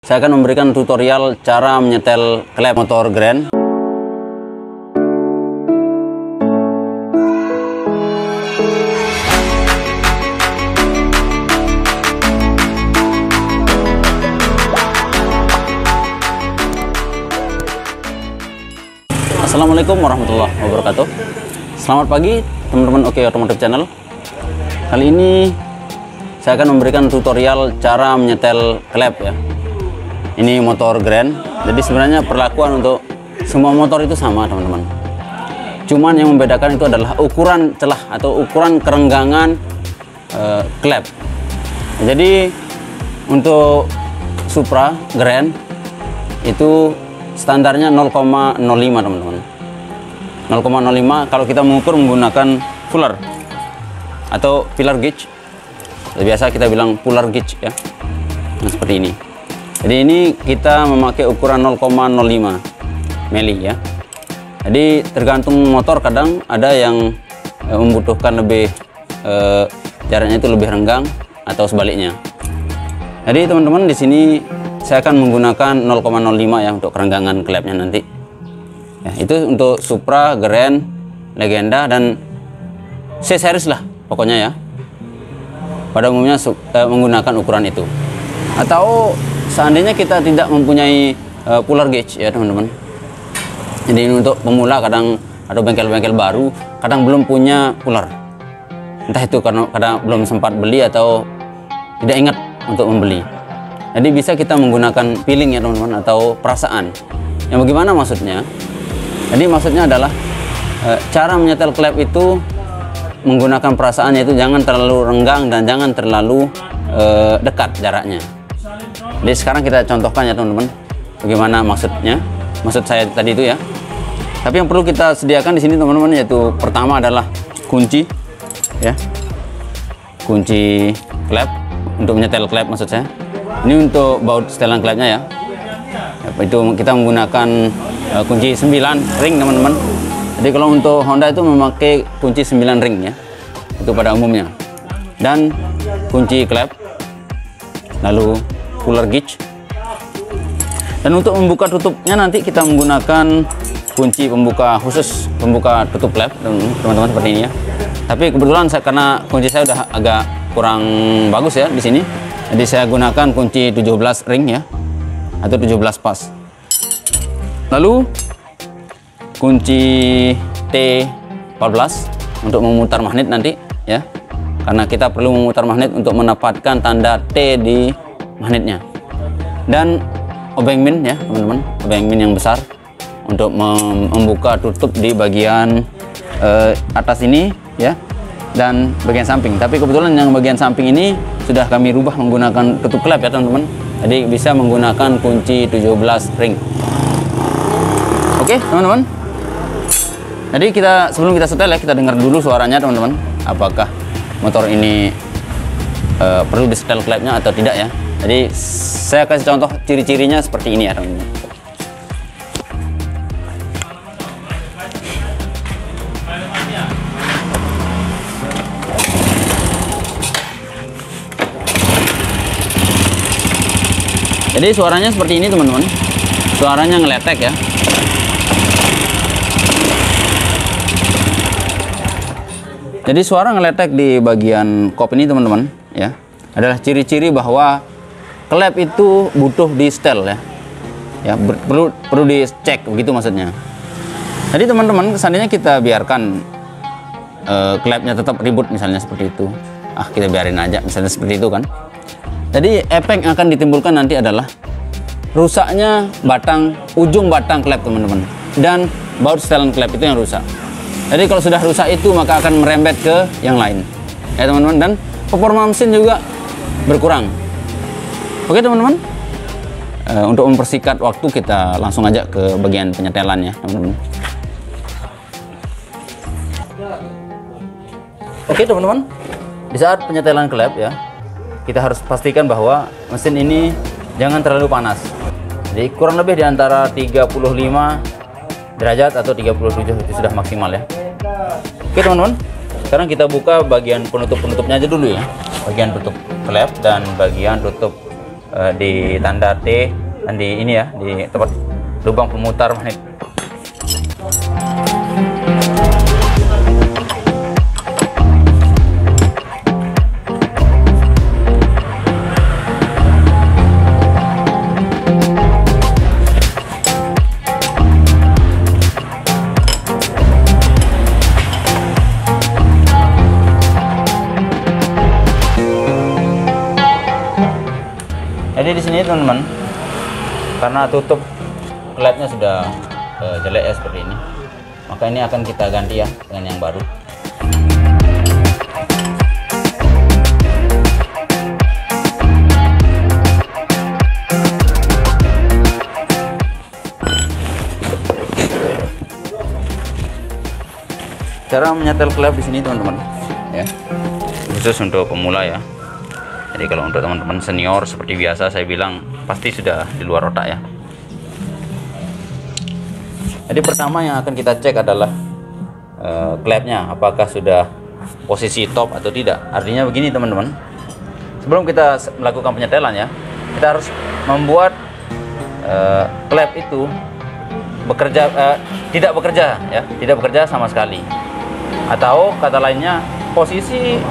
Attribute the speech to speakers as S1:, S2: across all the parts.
S1: saya akan memberikan tutorial cara menyetel klep motor Grand. Assalamualaikum warahmatullahi wabarakatuh. Selamat pagi teman-teman Oke Otomotif Channel. Kali ini saya akan memberikan tutorial cara menyetel klep ya. Ini motor Grand. Jadi sebenarnya perlakuan untuk semua motor itu sama teman-teman. Cuman yang membedakan itu adalah ukuran celah atau ukuran kerenggangan klep. Jadi untuk Supra Grand itu standarnya 0,05 teman-teman. 0,05 kalau kita mengukur menggunakan fuller atau pillar gauge. Biasa kita bilang puller gauge ya. Nah, seperti ini. Jadi ini kita memakai ukuran 0,05 mili ya. Jadi tergantung motor, kadang ada yang membutuhkan lebih jaraknya itu lebih renggang atau sebaliknya. Jadi teman-teman di sini saya akan menggunakan 0,05 ya untuk kerenggangan klepnya nanti. Ya, itu untuk Supra, Grand, Legenda dan C-series lah pokoknya ya. Pada umumnya menggunakan ukuran itu. Atau seandainya kita tidak mempunyai puller gauge ya teman-teman. Jadi untuk pemula kadang ada bengkel-bengkel baru kadang belum punya puller. Entah itu karena kadang belum sempat beli atau tidak ingat untuk membeli. Jadi bisa kita menggunakan feeling ya teman-teman atau perasaan. Yang bagaimana maksudnya? Jadi maksudnya adalah cara menyetel klep itu menggunakan perasaan, yaitu jangan terlalu renggang dan jangan terlalu dekat jaraknya. Jadi sekarang kita contohkan ya teman-teman, bagaimana maksudnya, maksud saya tadi itu ya. Tapi yang perlu kita sediakan di sini teman-teman yaitu pertama adalah kunci, ya, kunci klep untuk menyetel klep maksud saya. Ini untuk baut setelan klepnya ya. Itu kita menggunakan kunci 9 ring teman-teman. Jadi kalau untuk Honda itu memakai kunci 9 ring ya, itu pada umumnya. Dan kunci klep, lalu puller gauge. Dan untuk membuka tutupnya nanti kita menggunakan kunci pembuka khusus, pembuka tutup klep teman-teman seperti ini ya. Tapi kebetulan karena kunci saya udah agak kurang bagus ya di sini, jadi saya gunakan kunci 17 ring ya, atau 17 pas. Lalu kunci T14 untuk memutar magnet nanti ya, karena kita perlu memutar magnet untuk menempatkan tanda T di magnetnya. Dan obeng min ya teman-teman, obeng min yang besar untuk membuka tutup di bagian atas ini ya, dan bagian samping. Tapi kebetulan yang bagian samping ini sudah kami rubah menggunakan tutup klep ya teman-teman. Jadi bisa menggunakan kunci 17 ring. Oke teman-teman. Jadi sebelum kita setel ya, kita dengar dulu suaranya teman-teman. Apakah motor ini perlu disetel klepnya atau tidak ya. Jadi saya kasih contoh ciri-cirinya seperti ini ya teman-teman. Jadi suaranya seperti ini teman-teman. Suaranya ngeletek ya. Jadi suara ngeletek di bagian kop ini teman-teman ya, adalah ciri-ciri bahwa klep itu butuh di setel ya. Ya, perlu dicek begitu maksudnya. Jadi teman-teman, seandainya kita biarkan klepnya tetap ribut misalnya seperti itu. Kita biarin aja misalnya seperti itu kan. Jadi efek yang akan ditimbulkan nanti adalah rusaknya ujung batang klep teman-teman, dan baut setelan klep itu yang rusak. Jadi kalau sudah rusak itu maka akan merembet ke yang lain ya teman-teman, dan performa mesin juga berkurang. Oke teman-teman, untuk mempersingkat waktu kita langsung aja ke bagian penyetelan ya teman-teman. Oke teman-teman, di saat penyetelan klep ya, kita harus pastikan bahwa mesin ini jangan terlalu panas. Jadi kurang lebih di antara 35 derajat atau 37 itu sudah maksimal ya. Oke teman-teman, sekarang kita buka bagian penutup-penutupnya aja dulu ya. Bagian tutup klep dan bagian tutup
S2: di tanda T dan di ini ya, di tempat lubang pemutar magnet. Jadi di sini teman-teman, karena tutup klepnya sudah jelek ya seperti ini, maka ini akan kita ganti ya dengan yang baru. Cara menyetel klep di sini teman-teman, ya, khusus untuk pemula ya. Jadi kalau untuk teman-teman senior seperti biasa saya bilang pasti sudah di luar otak ya. Jadi pertama yang akan kita cek adalah klepnya apakah sudah posisi top atau tidak. Artinya begini teman-teman, sebelum kita melakukan penyetelan ya, kita harus membuat klep itu bekerja, tidak bekerja ya, tidak bekerja sama sekali. Atau kata lainnya, posisi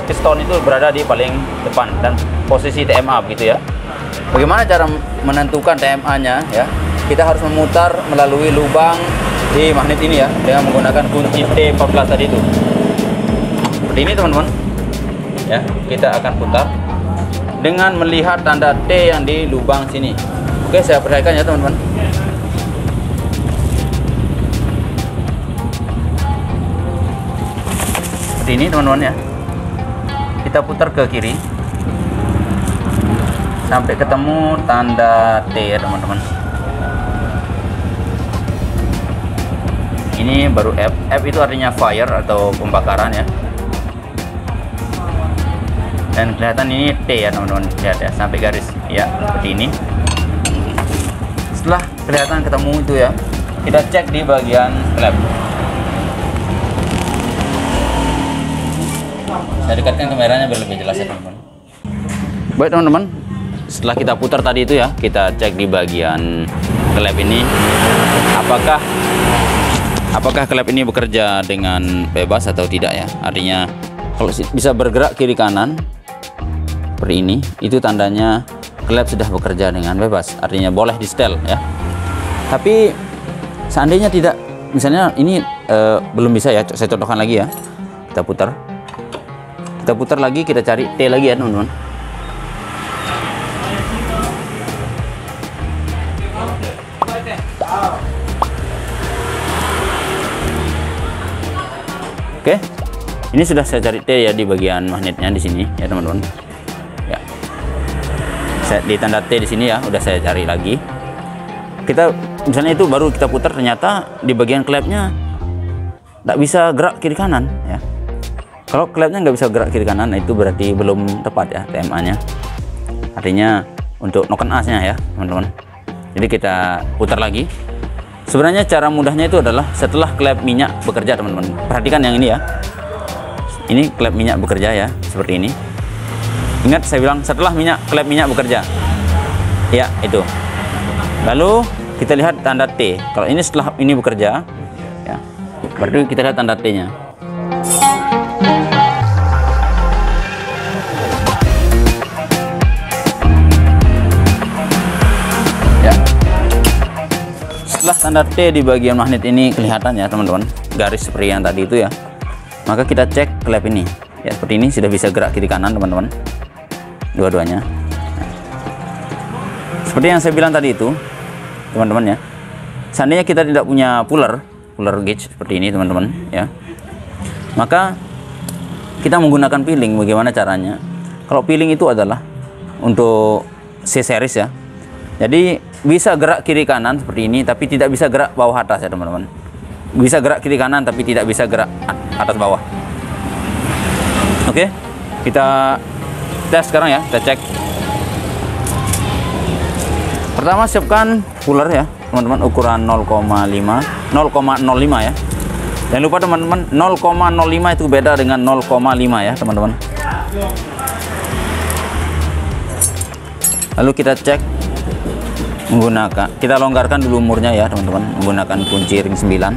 S2: piston itu berada di paling depan dan posisi TMA begitu ya. Bagaimana cara menentukan TMA-nya ya? Kita harus memutar melalui lubang di magnet ini ya, dengan menggunakan kunci T14 tadi itu. Seperti ini teman-teman. Ya, kita akan putar dengan melihat tanda T yang di lubang sini. Oke, saya perhatikan ya teman-teman. Seperti ini teman-teman ya. Kita putar ke kiri sampai ketemu tanda T ya teman-teman. Ini baru F. F itu artinya fire atau pembakaran ya. Dan kelihatan ini T ya teman-teman. Lihat ya, sampai garis ya, seperti ini. Setelah kelihatan ketemu itu ya, kita cek di bagian klep. Saya dekatkan kameranya biar lebih jelas ya teman-teman. Baik teman-teman, setelah kita putar tadi itu ya, kita cek di bagian klep ini apakah klep ini bekerja dengan bebas atau tidak ya. Artinya kalau bisa bergerak kiri kanan seperti ini, itu tandanya klep sudah bekerja dengan bebas, artinya boleh di setel ya. Tapi seandainya tidak, misalnya ini belum bisa ya, saya contohkan lagi ya. Kita putar lagi, kita cari T lagi ya teman-teman. Oke, ini sudah saya cari T ya di bagian magnetnya di sini ya teman-teman. Ya, di tanda T di sini ya, udah saya cari lagi. Kita misalnya itu baru kita putar, ternyata di bagian klepnya nggak bisa gerak kiri kanan ya. Kalau klepnya nggak bisa gerak kiri kanan, nah itu berarti belum tepat ya TMA-nya. Artinya untuk noken as-nya ya teman-teman. Jadi kita putar lagi. Sebenarnya cara mudahnya itu adalah setelah klep minyak bekerja teman-teman. Perhatikan yang ini ya. Ini klep minyak bekerja ya, seperti ini. Ingat saya bilang setelah klep minyak bekerja. Ya, itu. Lalu kita lihat tanda T. Kalau ini setelah ini bekerja ya, berarti kita lihat tanda T-nya. Setelah tanda T di bagian magnet ini kelihatan ya teman-teman, garis seperti yang tadi itu ya, maka kita cek klep ini ya, seperti ini sudah bisa gerak kiri kanan teman-teman, dua-duanya. Seperti yang saya bilang tadi itu teman-teman ya, seandainya kita tidak punya puller gauge seperti ini teman-teman ya, maka kita menggunakan piling. Bagaimana caranya? Kalau piling itu adalah untuk C-series ya, jadi bisa gerak kiri kanan seperti ini, tapi tidak bisa gerak bawah atas ya teman-teman. Bisa gerak kiri kanan, tapi tidak bisa gerak atas bawah. Oke, kita tes sekarang ya, kita cek. Pertama siapkan puller ya teman-teman, ukuran 0,05 ya. Jangan lupa teman-teman, 0,05 itu beda dengan 0,5 ya teman-teman. Lalu kita cek menggunakan, kita longgarkan dulu murnya ya teman-teman, menggunakan kunci ring 9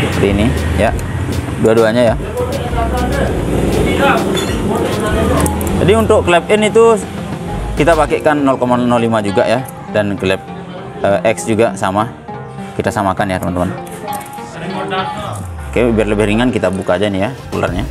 S2: seperti ini ya, dua-duanya ya. Jadi untuk klep in itu kita pakaikan 0,05 juga ya, dan klep X juga sama, kita samakan ya teman-teman. Oke, biar lebih ringan kita buka aja nih ya pulernya.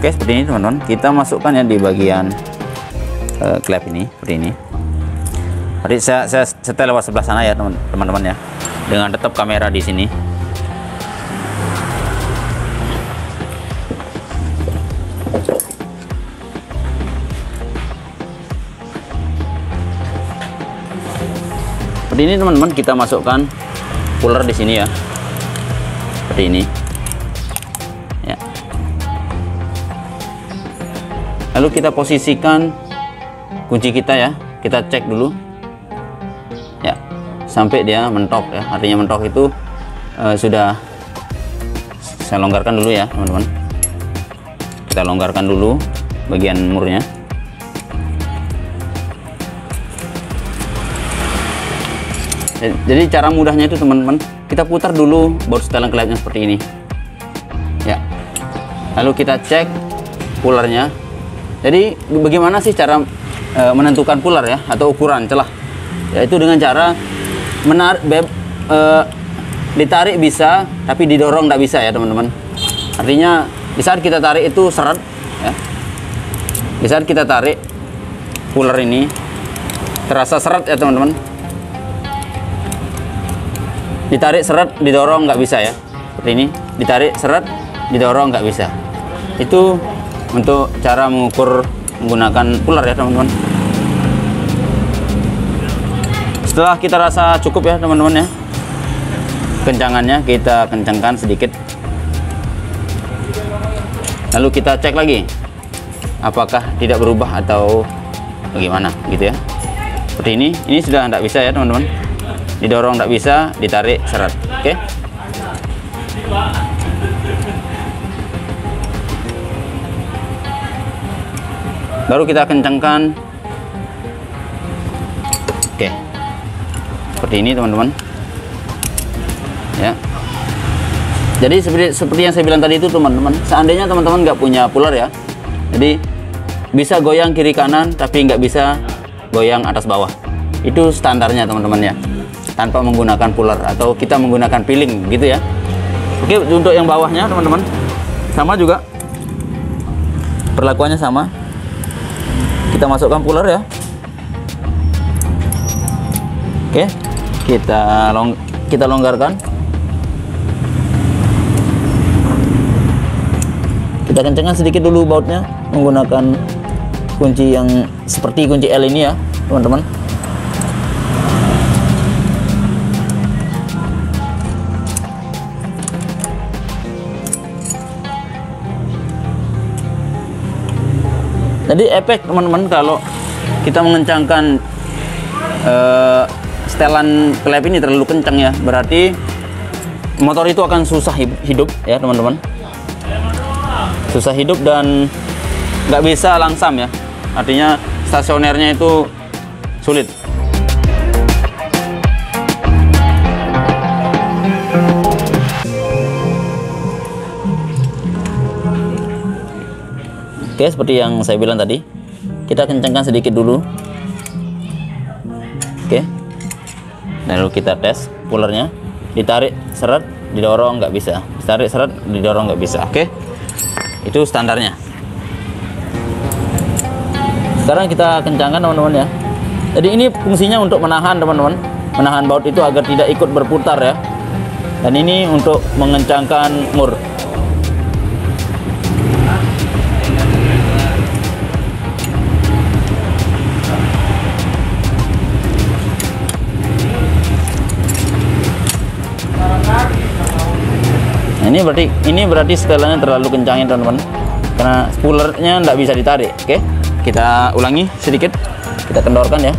S2: Oke, seperti ini teman-teman. Kita masukkan ya di bagian klep ini seperti ini. Tadi saya setel lewat sebelah sana ya teman-teman ya, dengan tetap kamera di sini. Seperti ini teman-teman, kita masukkan puller di sini ya, seperti ini ya. Lalu kita posisikan kunci kita ya, kita cek dulu ya sampai dia mentok ya. Artinya mentok itu sudah saya longgarkan dulu ya teman-teman. Kita longgarkan dulu bagian murnya. Jadi cara mudahnya itu teman-teman, kita putar dulu baut setelan klepnya seperti ini ya. Lalu kita cek pullernya. Jadi bagaimana sih cara menentukan puller ya, atau ukuran celah? Yaitu dengan cara ditarik bisa, tapi didorong tidak bisa ya teman-teman. Artinya di saat kita tarik itu seret ya. Di saat kita tarik puller ini terasa seret ya teman-teman. Ditarik seret, didorong nggak bisa ya, seperti ini. Ditarik seret, didorong nggak bisa. Itu untuk cara mengukur menggunakan puller ya teman-teman. Setelah kita rasa cukup ya teman-teman ya, kencangannya kita kencangkan sedikit. Lalu kita cek lagi apakah tidak berubah atau bagaimana gitu ya. Seperti ini sudah tidak bisa ya teman-teman. Didorong tidak bisa, ditarik seret. Oke. Baru kita kencangkan. Oke. Seperti ini teman-teman. Ya. Jadi seperti yang saya bilang tadi itu teman-teman, seandainya teman-teman nggak punya puller ya, jadi bisa goyang kiri kanan tapi nggak bisa goyang atas bawah. Itu standarnya teman-teman ya, tanpa menggunakan puller atau kita menggunakan piling gitu ya. Oke, untuk yang bawahnya teman-teman sama juga, perlakuannya sama. Kita masukkan puller ya. Oke, kita longgarkan. Kita kencangkan sedikit dulu bautnya menggunakan kunci yang seperti kunci L ini ya teman-teman. Jadi efek teman-teman kalau kita mengencangkan setelan klep ini terlalu kencang ya, berarti motor itu akan susah hidup ya teman-teman. Susah hidup dan nggak bisa langsam ya, artinya stasionernya itu sulit. Oke, seperti yang saya bilang tadi, kita kencangkan sedikit dulu. Oke, lalu kita tes pullernya. Ditarik seret, didorong nggak bisa. Ditarik seret, didorong nggak bisa. Oke, itu standarnya. Sekarang kita kencangkan teman-teman ya. Jadi ini fungsinya untuk menahan teman-teman, menahan baut itu agar tidak ikut berputar ya. Dan ini untuk mengencangkan mur. Nah, ini berarti setelannya terlalu kencangin teman-teman, karena spoolernya nggak bisa ditarik. Oke, kita ulangi sedikit, kita kendorkan ya.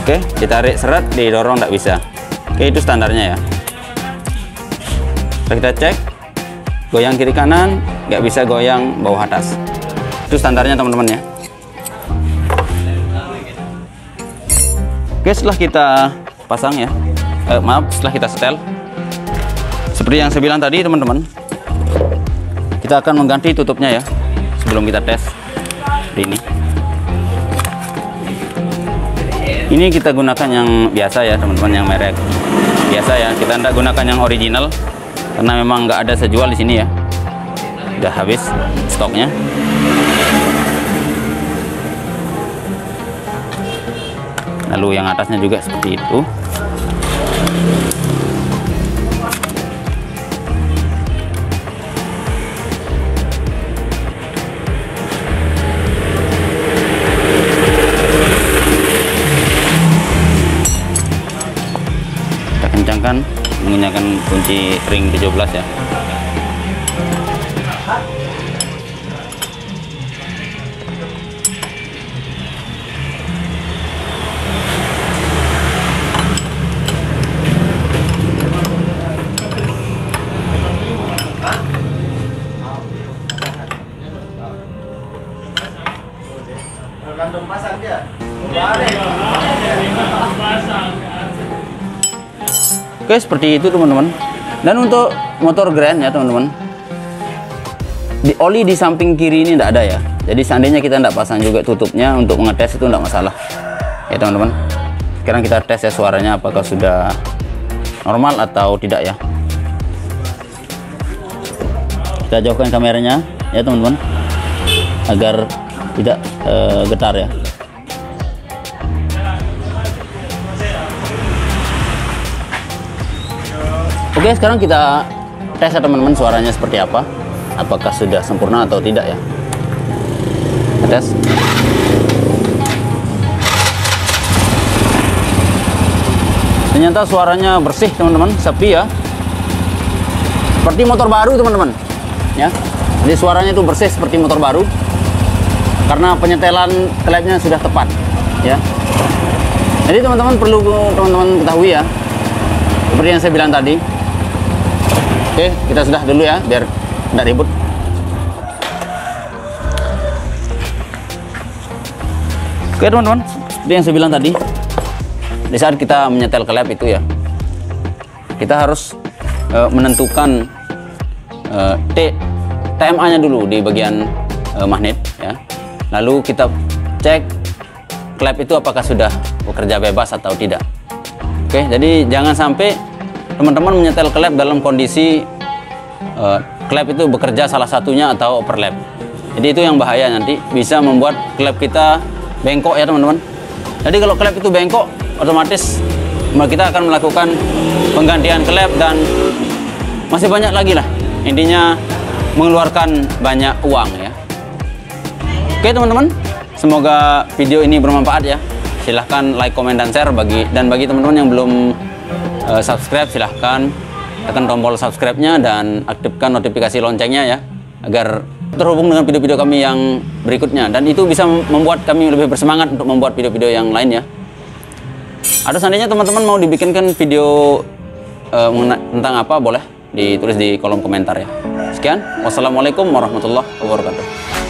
S2: Oke, ditarik seret, didorong nggak bisa. Oke, itu standarnya ya. Setelah kita cek, goyang kiri kanan, nggak bisa goyang bawah atas. Itu standarnya teman-teman ya. Oke, setelah kita pasang ya, setelah kita setel, seperti yang saya bilang tadi teman-teman, kita akan mengganti tutupnya ya, sebelum kita tes ini. Ini kita gunakan yang biasa ya teman-teman, yang merek biasa ya. Kita tidak gunakan yang original karena memang nggak ada sejual di sini ya. Udah habis stoknya. Lalu yang atasnya juga seperti itu. Kencangkan menggunakan kunci ring 17 ya. Oke, seperti itu teman-teman. Dan untuk motor Grand ya teman-teman, oli di samping kiri ini tidak ada ya. Jadi seandainya kita tidak pasang juga tutupnya untuk ngetes itu tidak masalah ya teman-teman. Sekarang kita tes ya suaranya apakah sudah normal atau tidak ya. Kita jauhkan kameranya ya teman-teman agar tidak getar ya. Oke, sekarang kita tes ya teman-teman suaranya seperti apa, apakah sudah sempurna atau tidak ya. Kita tes. Ternyata suaranya bersih teman-teman, sepi ya, seperti motor baru teman-teman ya. Jadi suaranya itu bersih seperti motor baru karena penyetelan klepnya sudah tepat ya. Jadi teman-teman perlu teman-teman ketahui ya, seperti yang saya bilang tadi. Oke, kita sudah dulu ya, biar tidak ribut. Oke teman-teman, seperti yang saya bilang tadi, di saat kita menyetel klep itu ya, kita harus menentukan TMA-nya dulu di bagian magnet ya. Lalu kita cek klep itu apakah sudah bekerja bebas atau tidak. Oke, jadi jangan sampai teman-teman menyetel klep dalam kondisi klep itu bekerja salah satunya atau overlap. Jadi itu yang bahaya, nanti bisa membuat klep kita bengkok ya teman-teman. Jadi kalau klep itu bengkok, otomatis kita akan melakukan penggantian klep dan masih banyak lagi lah. Intinya mengeluarkan banyak uang ya. Oke teman-teman, semoga video ini bermanfaat ya. Silahkan like, komen, dan share. Bagi teman-teman yang belum subscribe, silahkan tekan tombol subscribe-nya dan aktifkan notifikasi loncengnya ya, agar terhubung dengan video-video kami yang berikutnya, dan itu bisa membuat kami lebih bersemangat untuk membuat video-video yang lain ya. Atau seandainya teman-teman mau dibikinkan video tentang apa, boleh ditulis di kolom komentar ya. Sekian, wassalamualaikum warahmatullahi wabarakatuh.